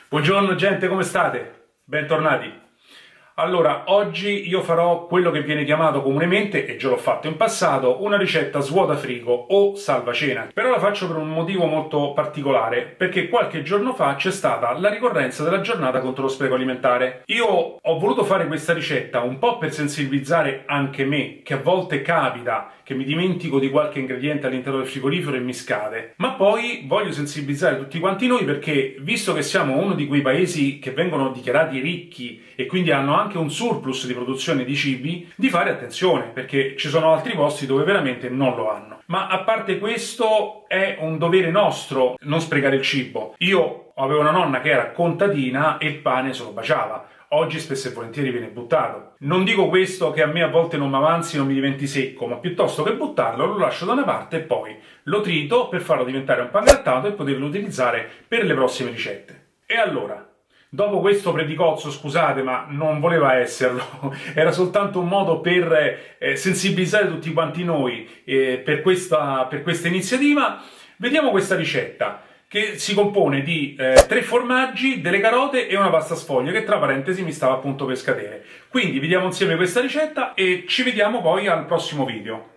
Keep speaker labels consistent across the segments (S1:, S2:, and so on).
S1: Buongiorno gente, come state? Bentornati. Allora, oggi io farò quello che viene chiamato comunemente, e già l'ho fatto in passato, una ricetta svuota frigo o salva cena. Però la faccio per un motivo molto particolare, perché qualche giorno fa c'è stata la ricorrenza della giornata contro lo spreco alimentare. Io ho voluto fare questa ricetta un po' per sensibilizzare anche me, che a volte capita che mi dimentico di qualche ingrediente all'interno del frigorifero e mi scade. Ma poi voglio sensibilizzare tutti quanti noi perché, visto che siamo uno di quei paesi che vengono dichiarati ricchi e quindi hanno anche un surplus di produzione di cibi, di fare attenzione, perché ci sono altri posti dove veramente non lo hanno. Ma a parte questo, è un dovere nostro non sprecare il cibo. Io avevo una nonna che era contadina e il pane se lo baciava. Oggi spesso e volentieri viene buttato. Non dico questo che a me a volte non mi avanzi, non mi diventi secco, ma piuttosto che buttarlo lo lascio da una parte e poi lo trito per farlo diventare un pangrattato e poterlo utilizzare per le prossime ricette. E allora, dopo questo predicozzo, scusate, ma non voleva esserlo, era soltanto un modo per sensibilizzare tutti quanti noi per questa iniziativa, vediamo questa ricetta, che si compone di 3 formaggi, delle carote e una pasta sfoglia che tra parentesi mi stava appunto per scadere. Quindi vediamo insieme questa ricetta e ci vediamo poi al prossimo video.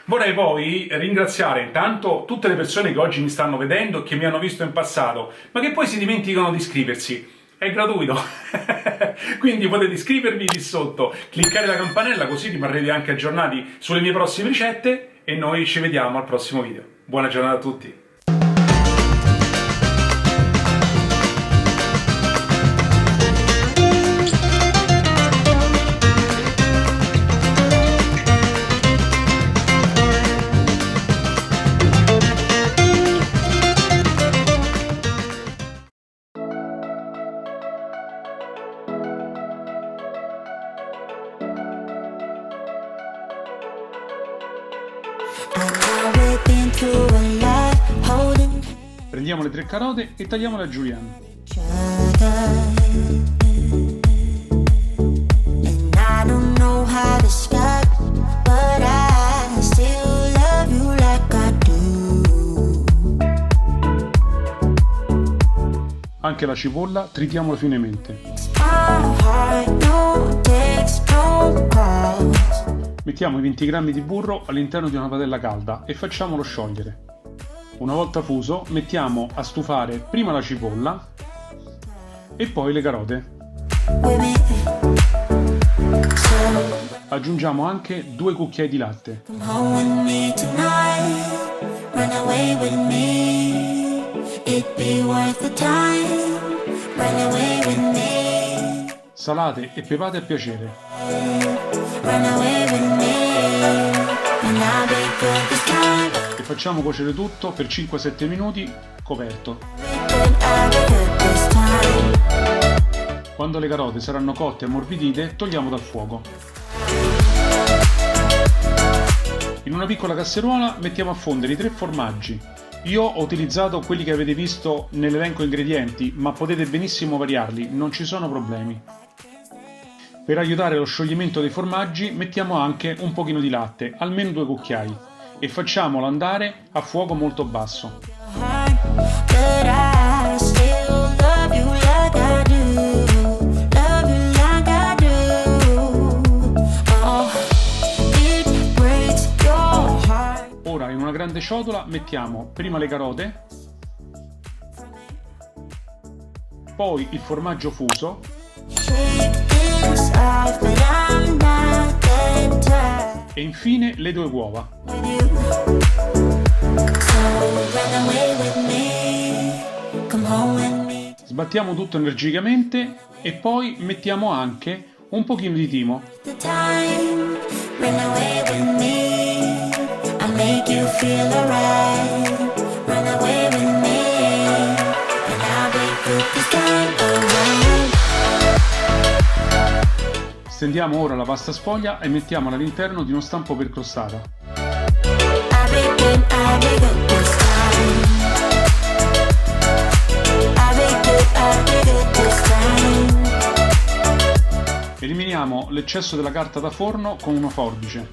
S1: Vorrei poi ringraziare intanto tutte le persone che oggi mi stanno vedendo e che mi hanno visto in passato, ma che poi si dimenticano di iscriversi. È gratuito, quindi potete iscrivervi lì sotto, cliccare la campanella così rimarrete anche aggiornati sulle mie prossime ricette e noi ci vediamo al prossimo video. Buona giornata a tutti! Prendiamo le 3 carote e tagliamole a julienne. Anche la cipolla tritiamola finemente. Mettiamo i 20 g di burro all'interno di una padella calda e facciamolo sciogliere. Una volta fuso, mettiamo a stufare prima la cipolla e poi le carote. Aggiungiamo anche 2 cucchiai di latte. Salate e pepate a piacere. E facciamo cuocere tutto per 5-7 minuti coperto. Quando le carote saranno cotte e ammorbidite, togliamo dal fuoco. In una piccola casseruola mettiamo a fondere i 3 formaggi. Io ho utilizzato quelli che avete visto nell'elenco ingredienti, ma potete benissimo variarli, non ci sono problemi. Per aiutare lo scioglimento dei formaggi mettiamo anche un pochino di latte, almeno 2 cucchiai, e facciamolo andare a fuoco molto basso. Ora in una grande ciotola mettiamo prima le carote, poi il formaggio fuso e infine le 2 uova. Sbattiamo tutto energicamente e poi mettiamo anche un pochino di timo. Stendiamo ora la pasta sfoglia e mettiamola all'interno di uno stampo per crostata. Eliminiamo l'eccesso della carta da forno con una forbice.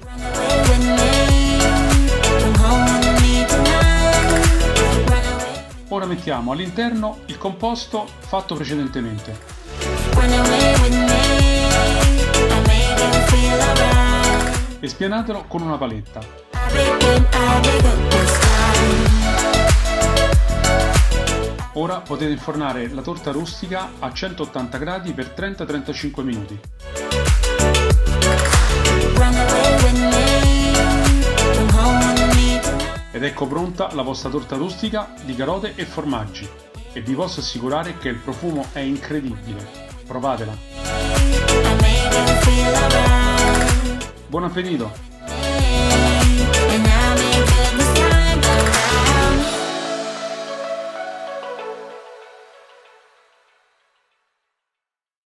S1: Ora Ora mettiamo all'interno il composto fatto precedentemente. E spianatelo con una paletta. Ora potete infornare la torta rustica a 180 gradi per 30-35 minuti. Ed ecco pronta la vostra torta rustica di carote e formaggi. E vi posso assicurare che il profumo è incredibile. Provatela! Buon appetito!